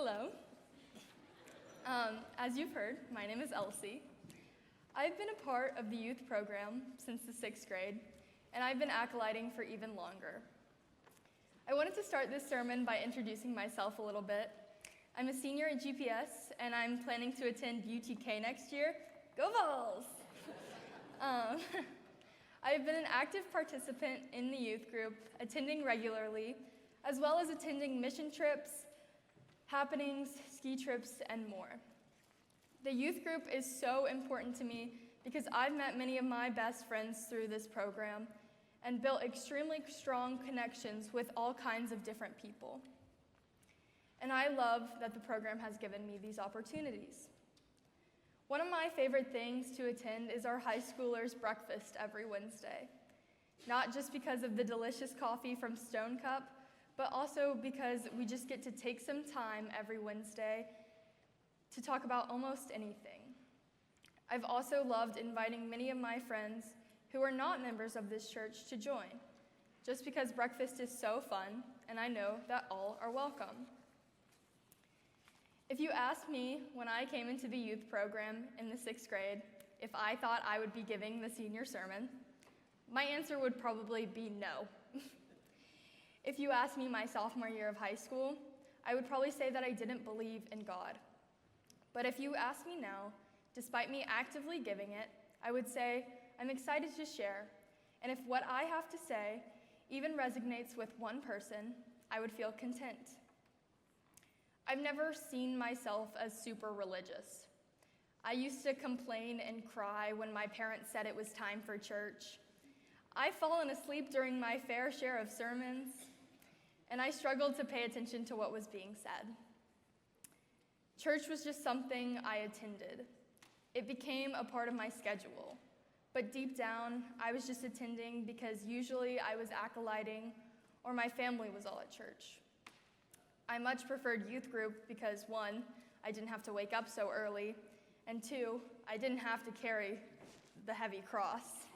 Hello. As you've heard, my name is Elsie. I've been a part of the youth program since the 6th grade, and I've been acolyting for even longer. I wanted to start this sermon by introducing myself a little bit. I'm a senior at GPS, and I'm planning to attend UTK next year. Go Vols! I've been an active participant in the youth group, attending regularly, as well as attending mission trips, happenings, ski trips, and more. The youth group is so important to me because I've met many of my best friends through this program and built extremely strong connections with all kinds of different people. And I love that the program has given me these opportunities. One of my favorite things to attend is our high schoolers' breakfast every Wednesday. Not just because of the delicious coffee from Stone Cup, but also because we just get to take some time every Wednesday to talk about almost anything. I've also loved inviting many of my friends who are not members of this church to join, just because breakfast is so fun, and I know that all are welcome. If you asked me when I came into the youth program in the 6th grade if I thought I would be giving the senior sermon, my answer would probably be no. If you asked me my sophomore year of high school, I would probably say that I didn't believe in God. But if you ask me now, despite me actively giving it, I would say I'm excited to share, and if what I have to say even resonates with one person, I would feel content. I've never seen myself as super religious. I used to complain and cry when my parents said it was time for church. I've fallen asleep during my fair share of sermons, and I struggled to pay attention to what was being said. Church was just something I attended. It became a part of my schedule, but deep down, I was just attending because usually I was acolyting or my family was all at church. I much preferred youth group because 1, I didn't have to wake up so early, and 2, I didn't have to carry the heavy cross.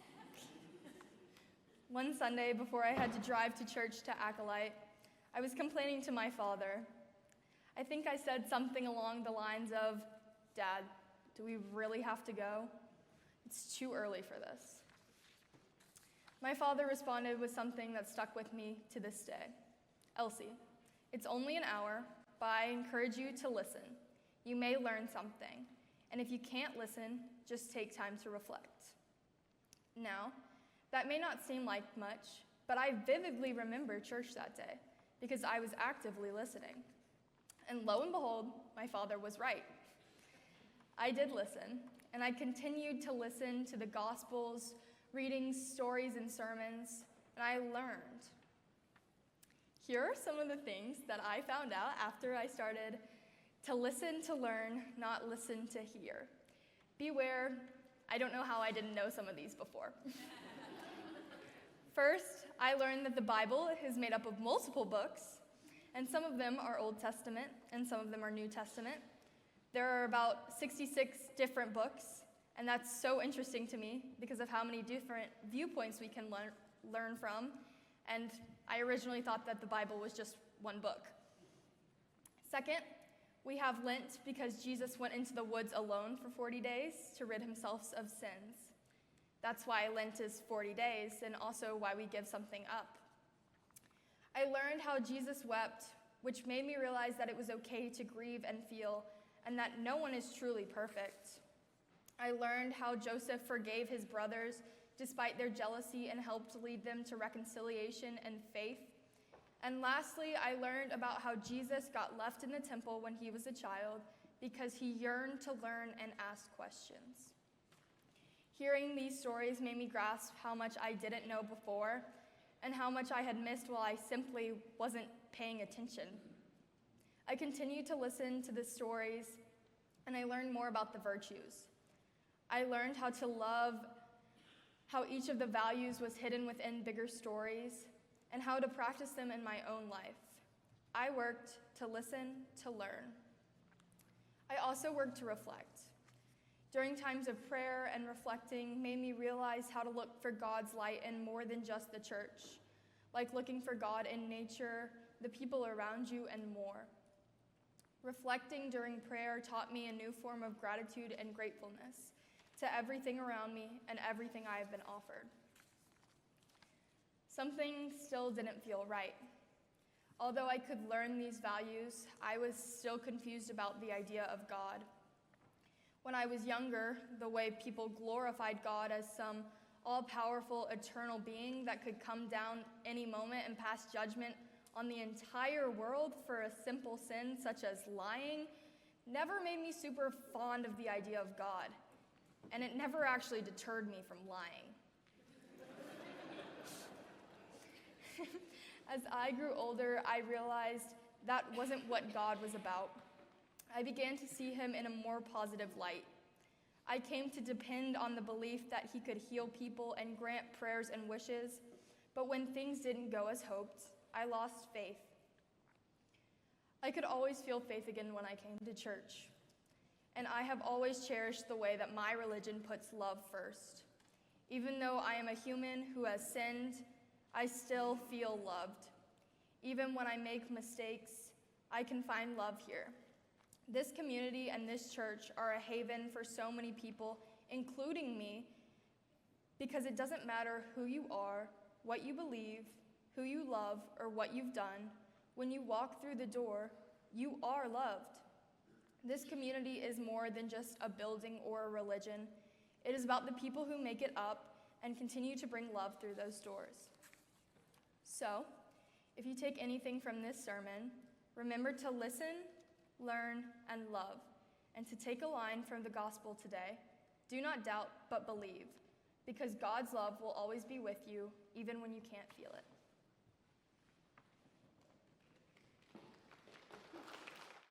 One Sunday before I had to drive to church to acolyte, I was complaining to my father. I think I said something along the lines of, "Dad, do we really have to go? It's too early for this." My father responded with something that stuck with me to this day. "Elsie, it's only an hour, but I encourage you to listen. You may learn something, and if you can't listen, just take time to reflect." Now, that may not seem like much, but I vividly remember church that day because I was actively listening. And lo and behold, my father was right. I did listen, and I continued to listen to the Gospels, readings, stories, and sermons, and I learned. Here are some of the things that I found out after I started to listen to learn, not listen to hear. Beware, I don't know how I didn't know some of these before. First, I learned that the Bible is made up of multiple books, and some of them are Old Testament, and some of them are New Testament. There are about 66 different books, and that's so interesting to me because of how many different viewpoints we can learn from, and I originally thought that the Bible was just one book. Second, we have Lent because Jesus went into the woods alone for 40 days to rid himself of sins. That's why Lent is 40 days, and also why we give something up. I learned how Jesus wept, which made me realize that it was okay to grieve and feel, and that no one is truly perfect. I learned how Joseph forgave his brothers despite their jealousy and helped lead them to reconciliation and faith. And lastly, I learned about how Jesus got left in the temple when he was a child because he yearned to learn and ask questions. Hearing these stories made me grasp how much I didn't know before and how much I had missed while I simply wasn't paying attention. I continued to listen to the stories, and I learned more about the virtues. I learned how to love, how each of the values was hidden within bigger stories, and how to practice them in my own life. I worked to listen, to learn. I also worked to reflect. During times of prayer and reflecting made me realize how to look for God's light in more than just the church, like looking for God in nature, the people around you, and more. Reflecting during prayer taught me a new form of gratitude and gratefulness to everything around me and everything I have been offered. Something still didn't feel right. Although I could learn these values, I was still confused about the idea of God. When I was younger, the way people glorified God as some all-powerful, eternal being that could come down any moment and pass judgment on the entire world for a simple sin such as lying never made me super fond of the idea of God, and it never actually deterred me from lying. As I grew older, I realized that wasn't what God was about. I began to see him in a more positive light. I came to depend on the belief that he could heal people and grant prayers and wishes, but when things didn't go as hoped, I lost faith. I could always feel faith again when I came to church, and I have always cherished the way that my religion puts love first. Even though I am a human who has sinned, I still feel loved. Even when I make mistakes, I can find love here. This community and this church are a haven for so many people, including me, because it doesn't matter who you are, what you believe, who you love, or what you've done. When you walk through the door, you are loved. This community is more than just a building or a religion. It is about the people who make it up and continue to bring love through those doors. So, if you take anything from this sermon, remember to listen, learn, and love, and to take a line from the gospel today. Do not doubt, but believe, because God's love will always be with you, even when you can't feel it.